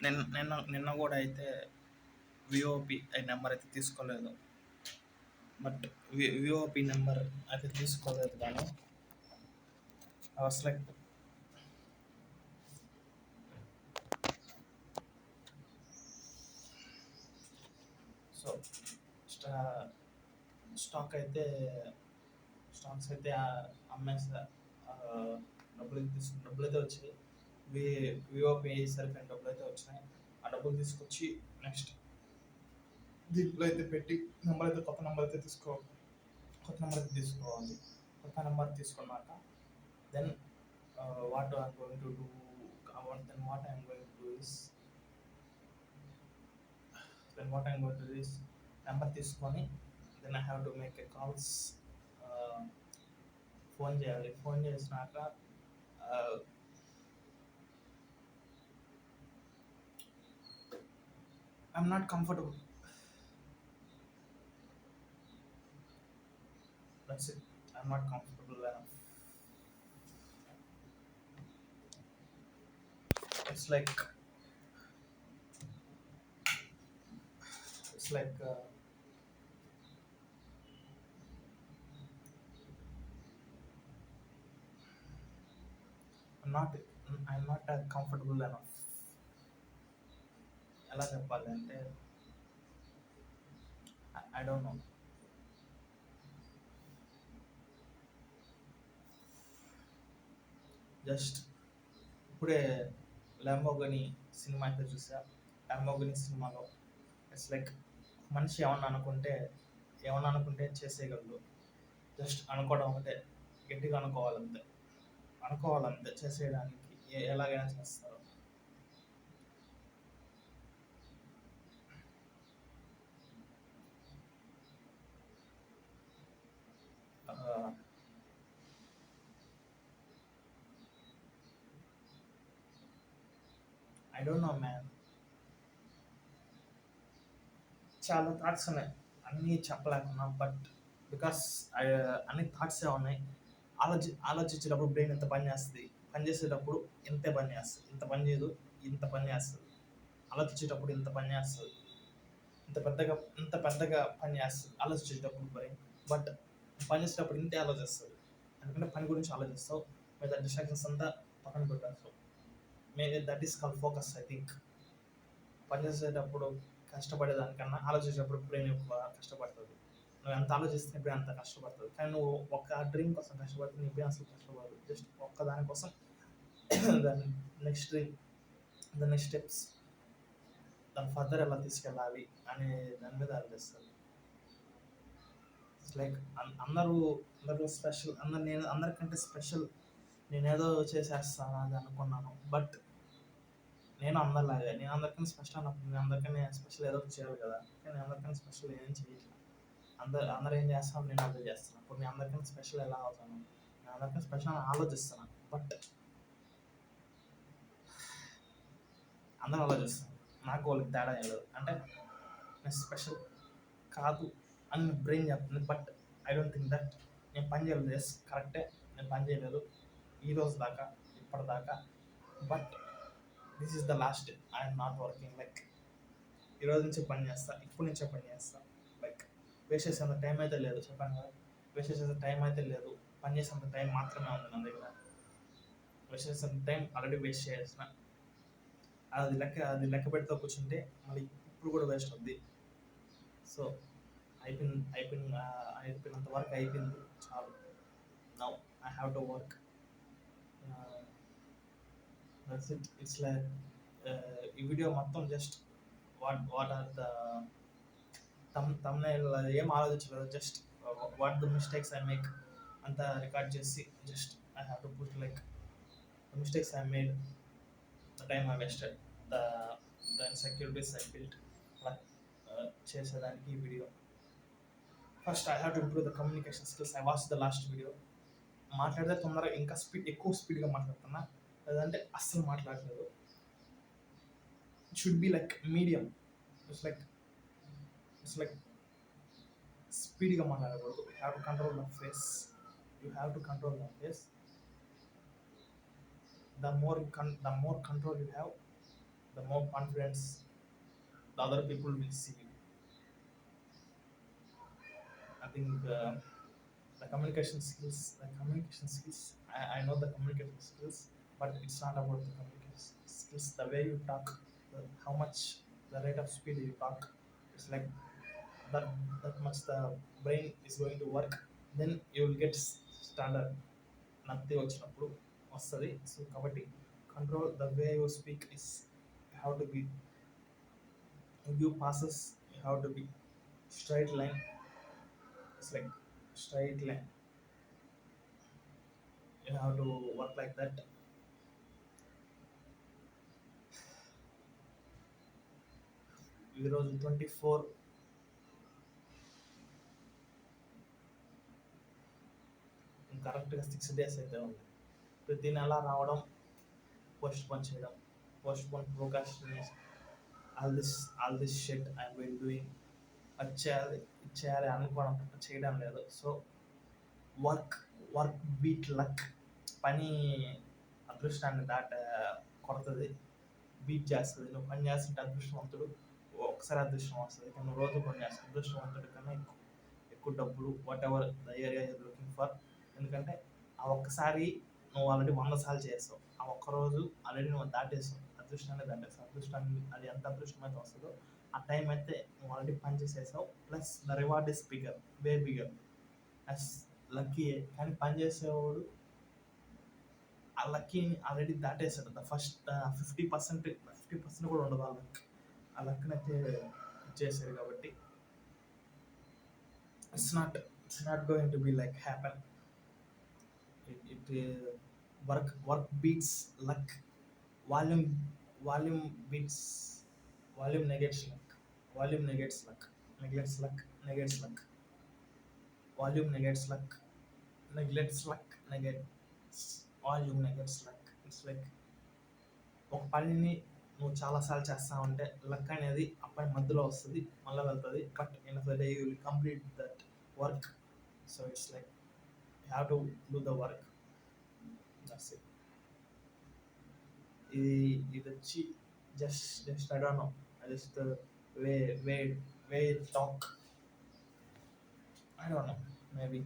నిన్న కూడా అయితే విఓపి నెంబర్ అయితే తీసుకోలేదు. బట్ విఓపి నెంబర్ అయితే తీసుకోలేదు, కానీ I was like so stocks అయితే అమ్మేస్తా. డబ్బులు అయితే వచ్చాయి. విఓపి అయ్యేసరికి డబ్బులు అయితే వచ్చినాయి. ఆ డబ్బులు తీసుకొచ్చి నెక్స్ట్ దీంట్లో అయితే పెట్టి కొత్త నెంబర్ అయితే తీసుకోవాలి. కొత్త నెంబర్ తీసుకున్నాక then what I'm going to do number తీసుకొని then I have to make a calls. Phone చేయాలి. ఫోన్ చేసినాక I'm not comfortable. That's it. I'm not comfortable enough. It's like I'm not comfortable enough. ఎలా చెప్పాలి అంటే I don't know. Just ఇప్పుడే Lamborghini cinema అయితే చూసా. Lamborghini సినిమాలో it's like మనిషి ఏమన్నా అనుకుంటే చేసేయగలడు. జస్ట్ అనుకోవడం ఒకటే, గట్టిగా అనుకోవాలంతే. చేసేయడానికి ఎలాగైనా చేస్తారు. I don't know man. చాలా థాట్స్ ఉన్నాయి, అన్నీ చెప్పలేకున్నా. బట్ బికాస్ అన్ని థాట్సే ఉన్నాయి. ఆలోచించేటప్పుడు బ్రెయిన్ ఎంత పని చేస్తుంది, పని చేసేటప్పుడు ఇంత పని చేయదు, ఇంత పని చేస్తుంది. ఆలోచించేటప్పుడు ఇంత పని చేస్తుంది, ఇంత పెద్దగా పని చేస్తుంది ఆలోచించేటప్పుడు బ్రెయిన్. బట్ పని చేసేటప్పుడు ఇంతే ఆలోచిస్తుంది. ఎందుకంటే పని గురించి ఆలోచిస్తావు, మీద డిస్ట్రాక్షన్స్ అంతా పక్కన పెట్టేస్తావు. Maybe that is called focus. I think పని చేసేటప్పుడు కష్టపడేదానికన్నా ఆలోచించేటప్పుడు బ్రెయిన్ ఎక్కువ కష్టపడుతుంది. నువ్వు ఎంత ఆలోచిస్తే ఇప్పుడు అంత కష్టపడుతుంది. కానీ నువ్వు ఒక డ్రీమ్ కోసం కష్టపడితే నీ బ్రెయిన్ అసలు కష్టపడదు. జస్ట్ ఒక్క దానికోసం దాని నెక్స్ట్ డ్రీమ్, దాని నెక్స్ట్ స్టెప్స్, దాని ఫర్దర్ ఎలా తీసుకెళ్ళాలి అనే దాని మీద ఆలోచిస్తుంది. ఇట్స్ లైక్ అందరూ స్పెషల్, అందరికంటే స్పెషల్ నేనేదో చేసేస్తాను అది అనుకున్నాను. బట్ నేను అందరికన్నా స్పెషల్ అన్నప్పుడు నేను అందరికన్నా స్పెషల్ ఏదో చేయాలి కదా. కానీ నేను అందరికన్నా స్పెషల్ ఏం చేయట్లేదు. అందరూ ఏం చేస్తాను, నేను అదే చేస్తాను. అప్పుడు నేను అందరికన్నా స్పెషల్ ఎలా అవుతాను? నేను అందరికన్నా స్పెషల్ అని ఆలోచిస్తున్నాను. బట్ అందరూ ఆలోచిస్తాను, నాకు వాళ్ళకి తేడా ఏం లేదు. అంటే నేను స్పెషల్ కాదు అని బ్రెయిన్ చెప్తుంది. But I don't think that. నేను పని చేయలేదు, ఎస్ కరెక్టే, నేను పని చేయలేదు ఈరోజు దాకా, ఇప్పటిదాకా. But this is the last day. I'm not working. Like ఈరోజు నుంచి పని చేస్తా, ఇప్పటి నుంచే పని చేస్తా. లైక్ వేస్ట్ చేసేంత టైం అయితే లేదు, చెప్పాను కదా. వేస్ట్ చేసేంత టైం అయితే లేదు, పని చేసేంత టైం మాత్రమే ఉంది నా దగ్గర. వేస్ట్ చేసేంత టైం ఆల్రెడీ వేస్ట్ చేసిన. అది లెక్క పెడితే కూర్చుంటే మళ్ళీ ఇప్పుడు కూడా వేస్ట్ అవుద్ది. సో అయిపోయినంత వరకు అయిపోయింది, చాలు. Now I have to work. That's it. It's like ఈ వీడియో మొత్తం just what are the thumbnail ఏం ఆలోచించలేదు. Just what the mistakes I make అంతా రికార్డ్ చేసి just I have to put like the mistakes I made, the time I wasted, the insecurities I built. అలా చేసేదానికి ఈ వీడియో. First I have to improve the communication skills. I watch the last video. మాట్లాడితే తొందరగా ఇంకా ఎక్కువ స్పీడ్గా మాట్లాడుతున్నా, లేదంటే అస్సలు మాట్లాడలేదు. It should be like medium. It's like స్పీడ్గా మాట్లాడకూడదు. You have to control the face. The more control you have, the more confidence the other people will see you. I think the communication skills, I know the communication skills, but it's not about the communication skills. The way you talk, how much the rate of speed you talk, it's like that that much the brain is going to work. Then you will get standard. నత్తి వచ్చినప్పుడు వస్తుంది. So కాబట్టి control the way you speak is have to be give passes, you have to be straight line. It's like straight line. You have to work like that. ఈరోజు 24 కరెక్ట్గా 6 days అయితే ఉంది. ప్రతి నెల రావడం, పోస్ట్ పోన్ చేయడం, post phone procrastination, all this shit I will doing. అది చేయాలి ఇది చేయాలి అనుకోవడం తప్ప చేయడం లేదు. So work beat luck. పని అదృష్టాన్ని కొడుతుంది, బీట్ చేస్తుంది. నువ్వు పని చేస్తుంటే అదృష్టవంతుడు ఒకసారి అదృష్టం వస్తుంది, కానీ నువ్వు రోజు పని చేస్తే అదృష్టవంతుడి కన్నా ఎక్కువ డబ్బులు what ever the area your looking for. ఎందుకంటే ఆ ఒక్కసారి నువ్వు ఆల్రెడీ 100 సార్లు చేస్తావు, ఆ ఒక్కరోజు ఆల్రెడీ నువ్వు దాటేస్తావు, అదృష్టాన్ని దాటేస్తావు. అదృష్టాన్ని అది ఎంత అదృష్టం అయితే వస్తుందో ఆ టైం అయితే నువ్వు ఆల్రెడీ పని చేసేసావు. Plus the reward is bigger, way bigger as lucky. కానీ పని చేసేవాడు ఆ లక్కీని ఆల్రెడీ దాటేశాడు. ద ఫస్ట్ 50% కూడా ఉండదు ఆ లక్ని అయితే చేశారు. కాబట్టి it's not going to be like happen. It work beats luck. Volume volume beats volume negates luck. Volume negates luck, neglects luck, negates luck. Volume negates luck, neglects luck, negates volume negates luck. It's like ఒక పనిని నువ్వు చాలాసార్లు చేస్తా ఉంటే luck అనేది ఆ పని మధ్యలో వస్తుంది, మళ్ళీ వెళ్తుంది. But in of the day you will complete that work. So it's like you have to do the work. That's it. ఇది వచ్చి just I don't know, just way way way talk, I don't know, maybe